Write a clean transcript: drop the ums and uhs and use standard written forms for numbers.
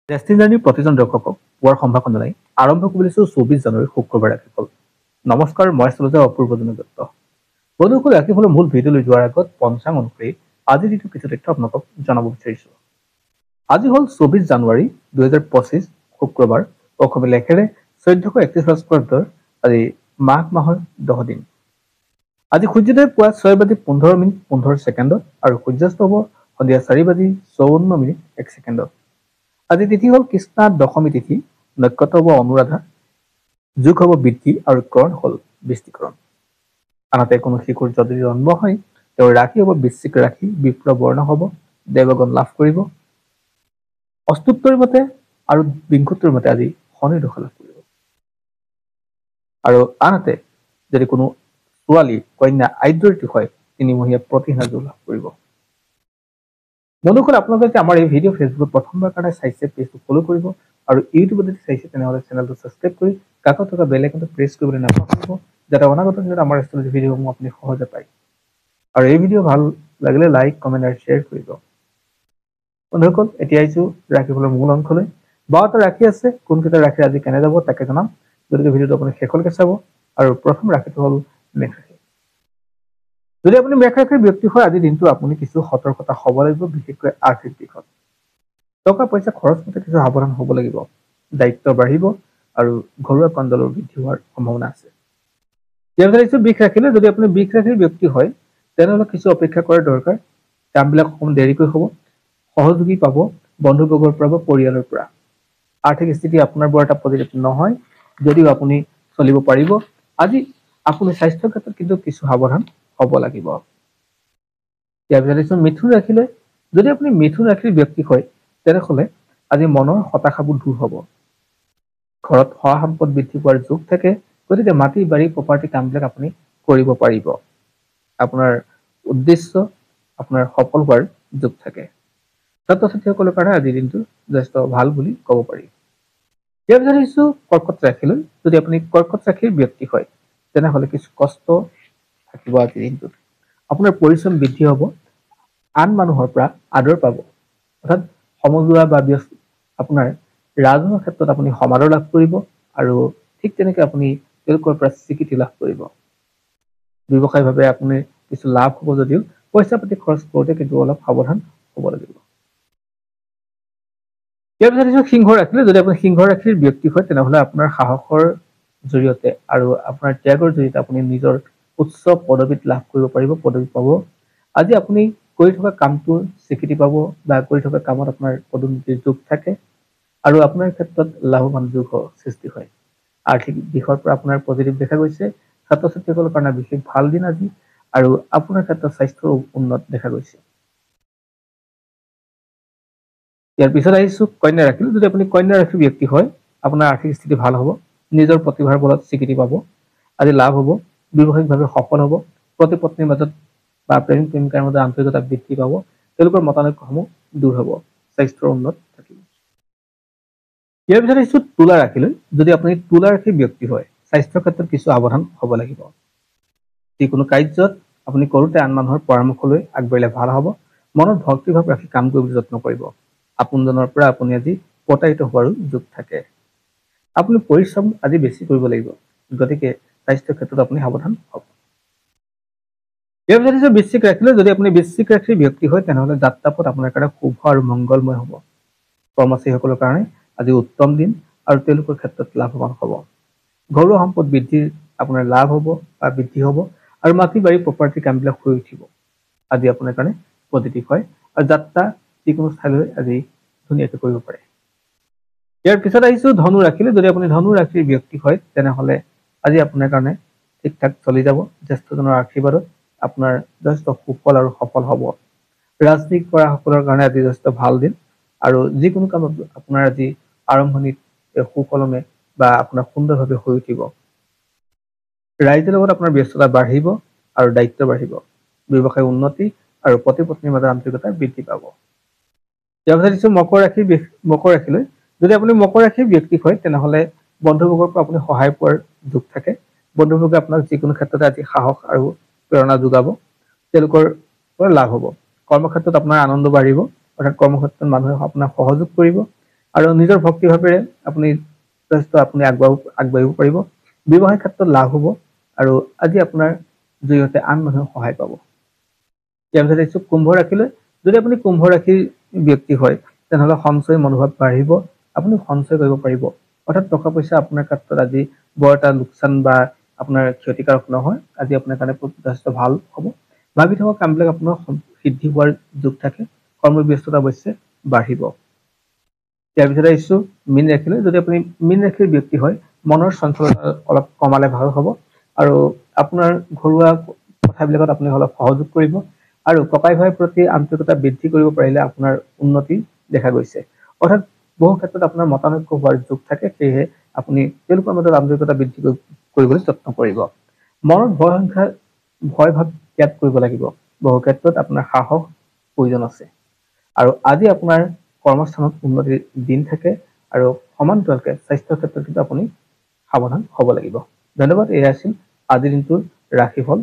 Destiny প্ৰতিজন দৰ্শকক পোৱাৰ সম্ভাৱনা জনাই আৰম্ভ কৰিছো 24 জানুৱাৰী শুক্ৰবাৰ ৰাশিফল। নমস্কাৰ, মই আচলতে অপূৰ্ব দত্ত। বন্ধুসকল, ৰাশিফলৰ মূল ভিডিঅ'লৈ যোৱাৰ আগত পঞ্চাং অনুসৰি আজিৰ দিনটো কিছু তথ্য আপোনালোকক জনাব বিচাৰিছো। আজি হ'ল 24 জানুৱাৰী 2025 শুক্ৰবাৰ। অসমীয়া লেখেৰে 1431 আজি মাঘ মাহৰ 10 দিন। আজি সূৰ্যোদয় পুৱা 6:15 আৰু সূৰ্যাস্ত হ'ব সন্ধিয়া 4:54 আজি তিথি হ'ল কৃষ্ণা দশমী তিথি, নক্ষত্ৰ হ'ব অনুৰাধা, যোগ হ'ব বৃদ্ধি আৰু কৰণ হ'ল বৃষ্টিকৰণ। আনহাতে কোনো শিশুৰ যদি জন্ম হয় তেওঁৰ ৰাশি হ'ব বৃশ্চিক ৰাশি, বিপ্লৱ বৰ্ণ হ'ব, দেৱগণ লাভ কৰিব, অস্তুত্বৰ মতে আৰু বিংশোত্তৰ মতে আজি শনিৰ দশা লাভ কৰিব। আৰু আনহাতে যদি কোনো ছোৱালী কন্যা আদ্যঋতু হয় তিনিমহীয়া প্ৰতিহীন যোগ লাভ কৰিব। বন্ধুসকল, আপোনালোকে আমাৰ এই ভিডিঅ' ফেচবুকত প্ৰথমবাৰ কাৰণে চাইছে পেজটো ফ'ল' কৰিব আৰু ইউটিউবত যদি চাইছে তেনেহ'লে চেনেলটো ছাবস্ক্ৰাইব কৰি কাষত থকা বেল আইকনটো প্ৰেছ কৰিবলৈ নাপাহৰিব, যাতে অনাগত দিনত আমাৰ এষ্ট্ৰলজি ভিডিঅ'সমূহ আপুনি সহজে পায়। আৰু এই ভিডিঅ' ভাল লাগিলে লাইক, কমেণ্ট আৰু শ্বেয়াৰ কৰিব। বন্ধুসকল, এতিয়া আহিছো ৰাশিফলৰ মূল অংশলৈ। 12টা ৰাশি আছে, কোনকেইটা ৰাশি আজি কেনে যাব তাকে জনাম, গতিকে ভিডিঅ'টো আপুনি শেষলৈকে চাব। আৰু প্ৰথম ৰাশিটো হ'ল মেষ ৰাশি। যদি আপুনি মেষ ৰাশিৰ ব্যক্তি হয় আজিৰ দিনটো আপুনি কিছু সতৰ্কতা হ'ব লাগিব, বিশেষকৈ আৰ্থিক দিশত। টকা পইচা খৰচ কৰোঁতে কিছু সাৱধান হ'ব লাগিব। দায়িত্ব বাঢ়িব আৰু ঘৰুৱা কণ্ডলৰ বৃদ্ধি হোৱাৰ সম্ভাৱনা আছে। ইয়াৰ পিছত আহিছো বৃষ ৰাশিলৈ। যদি আপুনি বৃষ ৰাশিৰ ব্যক্তি হয় তেনেহ'লে কিছু অপেক্ষা কৰাৰ দৰকাৰ। কামবিলাক অকণমান দেৰিকৈ হ'ব, সহযোগী পাব বন্ধুবৰ্গৰ পৰা বা পৰিয়ালৰ পৰা। আৰ্থিক স্থিতি আপোনাৰ বৰ এটা পজিটিভ নহয়, যদিও আপুনি চলিব পাৰিব। আজি আপুনি স্বাস্থ্যৰ ক্ষেত্ৰত কিন্তু কিছু সাৱধান হ'ব লাগিব। ইয়াৰ পিছত আহিছো মিথুন ৰাশিলৈ। যদি আপুনি মিথুন ৰাশিৰ ব্যক্তি হয় তেনেহ'লে আজি মনৰ হতাশাবোৰ দূৰ হ'ব। ঘৰত সহায় সম্পদ বৃদ্ধি পোৱাৰ যোগ থাকে, গতিকে মাটি বাৰী প্ৰপাৰ্টি কামবিলাক আপুনি কৰিব পাৰিব। আপোনাৰ উদ্দেশ্য আপোনাৰ সফল হোৱাৰ যোগ থাকে। ছাত্ৰ ছাত্ৰীসকলৰ কাৰণে আজিৰ দিনটো যথেষ্ট ভাল বুলি ক'ব পাৰি। ইয়াৰ পিছত আহিছো কৰ্কট ৰাশিলৈ। যদি আপুনি কৰ্কট ৰাশিৰ ব্যক্তি হয় তেনেহ'লে কিছু কষ্ট থাকিব আজিৰ দিনটোত। আপোনাৰ পৰিশ্ৰম বৃদ্ধি হ'ব, আন মানুহৰ পৰা আদৰ পাব, অৰ্থাৎ সমজুৱা বা আপোনাৰ ৰাজহুৱা ক্ষেত্ৰত আপুনি সমাদৰ লাভ কৰিব আৰু ঠিক তেনেকৈ আপুনি তেওঁলোকৰ পৰা স্বীকৃতি লাভ কৰিব। ব্যৱসায়িকভাৱে আপুনি কিছু লাভ হ'ব, যদিও পইচা পাতি খৰচ কৰোঁতে কিন্তু অলপ সাৱধান হ'ব লাগিব। ইয়াৰ পিছত আহিছো সিংহ ৰাশিলৈ। যদি আপুনি সিংহ ৰাশিৰ ব্যক্তি হয় তেনেহ'লে আপোনাৰ সাহসৰ জৰিয়তে আৰু আপোনাৰ ত্যাগৰ জৰিয়তে আপুনি নিজৰ উচ্চ পদবীত লাভ কৰিব পাৰিব, পদবী পাব। আজি আপুনি কৰি থকা কামটোৰ স্বীকৃতি পাব বা কৰি থকা কামত আপোনাৰ পদোন্নতিৰ যোগ থাকে আৰু আপোনাৰ ক্ষেত্ৰত লাভৱান যোগ সৃষ্টি হয়। আৰ্থিক দিশৰ পৰা আপোনাৰ পজিটিভ দেখা গৈছে। ছাত্ৰ ছাত্ৰীসকলৰ কাৰণে বিশেষ ভাল দিন আজি, আৰু আপোনাৰ ক্ষেত্ৰত স্বাস্থ্যৰ উন্নত দেখা গৈছে। ইয়াৰ পিছত আহিছো কন্যা ৰাশিলৈ। যদি আপুনি কন্যা ৰাশিৰ ব্যক্তি হয় আপোনাৰ আৰ্থিক স্থিতি ভাল হ'ব, নিজৰ প্ৰতিভাৰ বলত স্বীকৃতি পাব, আজি লাভ হ'ব, ব্যৱসায়িকভাৱে সফল হ'ব, পতি পত্নীৰ মাজত বা প্ৰেমিক প্ৰেমিকাৰ মাজত আন্তৰিকতা বৃদ্ধি পাব, তেওঁলোকৰ মতানৈক্যসমূহ দূৰ হ'ব, স্বাস্থ্যৰ উন্নত থাকিব। ইয়াৰ পিছত আহিছো তুলা ৰাশিলৈ। যদি আপুনি তুলা ৰাশিৰ ব্যক্তি হয় স্বাস্থ্যৰ ক্ষেত্ৰত কিছু সাৱধান হ'ব লাগিব। যিকোনো কাৰ্যত আপুনি কৰোঁতে আন মানুহৰ পৰামৰ্শ লৈ আগবাঢ়িলে ভাল হ'ব। মনত ভক্তিভাৱ ৰাখি কাম কৰিবলৈ যত্ন কৰিব। আপোনজনৰ পৰা আপুনি আজি প্ৰতাৰিত হোৱাৰো যোগ থাকে। আপুনি পৰিশ্ৰম আজি বেছি কৰিব লাগিব, গতিকে স্বাস্থ্যৰ ক্ষেত্ৰত আপুনি সাৱধান হ'ব। ইয়াৰ পিছত আহিছে বৃশ্চিক ৰাশিলৈ। যদি আপুনি বৃশ্চিক ৰাশিৰ ব্যক্তি হয় তেনেহ'লে যাত্ৰাপথ আপোনাৰ কাৰণে শুভ আৰু মংগলময় হ'ব। কৰ্মচাৰীসকলৰ কাৰণে আজি উত্তম দিন আৰু তেওঁলোকৰ ক্ষেত্ৰত লাভৱান হ'ব। ঘৰুৱা সম্পদ বৃদ্ধিৰ আপোনাৰ লাভ হ'ব বা বৃদ্ধি হ'ব, আৰু মাটি বাৰী প্ৰপাৰ্টি কামবিলাক হৈ উঠিব। আজি আপোনাৰ কাৰণে পজিটিভ হয় আৰু যাত্ৰা যিকোনো ঠাইলৈ আজি ধুনীয়াকৈ কৰিব পাৰে। ইয়াৰ পিছত আহিছো ধনু ৰাশিলৈ। যদি আপুনি ধনু ৰাশিৰ ব্যক্তি হয় তেনেহ'লে আজি আপোনাৰ কাৰণে ঠিক ঠাক চলি যাব। জ্যেষ্ঠজনৰ আশীৰ্বাদত আপোনাৰ যথেষ্ট সুফল আৰু সফল হ'ব। ৰাজনীতি কৰা সকলৰ কাৰণে আজি যথেষ্ট ভাল দিন, আৰু যিকোনো কামত আপোনাৰ আজি আৰম্ভণিত সুকলমে বা আপোনাৰ সুন্দৰভাৱে হৈ উঠিব। ৰাইজৰ লগত আপোনাৰ ব্যস্ততা বাঢ়িব আৰু দায়িত্ব বাঢ়িব। ব্যৱসায় উন্নতি আৰু পতি পত্নীৰ মাজত আন্তৰিকতা বৃদ্ধি পাব। ইয়াৰ পিছত দিছো মকৰ ৰাশিলৈ। যদি আপুনি মকৰ ৰাশিৰ ব্যক্তি হয় তেনেহ'লে বন্ধুবৰ্গৰ পৰা আপুনি সহায় পোৱাৰ যোগ থাকে। বন্ধুবৰ্গে আপোনাক যিকোনো ক্ষেত্ৰতে আজি সাহস আৰু প্ৰেৰণা যোগাব, তেওঁলোকৰ পৰা লাভ হ'ব। কৰ্মক্ষেত্ৰত আপোনাৰ আনন্দ বাঢ়িব, অৰ্থাৎ কৰ্মক্ষেত্ৰত মানুহে আপোনাক সহযোগ কৰিব। আৰু নিজৰ ভক্তিভাৱেৰে আপুনি যথেষ্ট আপুনি আগবাঢ়িব পাৰিব। ব্যৱসায় ক্ষেত্ৰত লাভ হ'ব আৰু আজি আপোনাৰ জৰিয়তে আন মানুহক সহায় পাব। ইয়াৰ পিছত আহিছো কুম্ভ ৰাশিলৈ। যদি আপুনি কুম্ভ ৰাশিৰ ব্যক্তি হয় তেনেহ'লে সঞ্চয় মনোভাৱ বাঢ়িব, আপুনি সঞ্চয় কৰিব পাৰিব। অৰ্থাৎ টকা পইচা আপোনাৰ ক্ষেত্ৰত আজি বৰ এটা লোকচান বা আপোনাৰ ক্ষতিকাৰক নহয়, আজি আপোনাৰ কাৰণে যথেষ্ট ভাল হ'ব। ভাবি থকা কামবিলাক আপোনাৰ সিদ্ধি হোৱাৰ যোগ থাকে, কৰ্মব্যস্ততা অৱশ্যে বাঢ়িব। ইয়াৰ পিছত আহিছো মীন ৰাশিলৈ। যদি আপুনি মীন ৰাশিৰ ব্যক্তি হয় মনৰ চঞ্চলতা অলপ কমালে ভাল হ'ব আৰু আপোনাৰ ঘৰুৱা কথাবিলাকত আপুনি অলপ সহযোগ কৰিব আৰু ককাই ভাইৰ প্ৰতি আন্তৰিকতা বৃদ্ধি কৰিব পাৰিলে আপোনাৰ উন্নতি দেখা গৈছে। অৰ্থাৎ বহু ক্ষেত্ৰত আপোনাৰ মতানৈক্য হোৱাৰ যোগ থাকে, সেয়েহে আপুনি তেওঁলোকৰ মাজত আন্তৰিকতা বৃদ্ধি কৰিবলৈ যত্ন কৰিব। মনত ভয় ভাৱ ত্যাগ কৰিব লাগিব। বহু ক্ষেত্ৰত আপোনাৰ সাহস প্ৰয়োজন আছে আৰু আজি আপোনাৰ কৰ্মস্থানত উন্নতিৰ দিন থাকে আৰু সমান্তৰালকে স্বাস্থ্যৰ ক্ষেত্ৰত কিন্তু আপুনি সাৱধান হ'ব লাগিব। ধন্যবাদ। এয়া আছিল আজিৰ দিনটোৰ ৰাশিফল।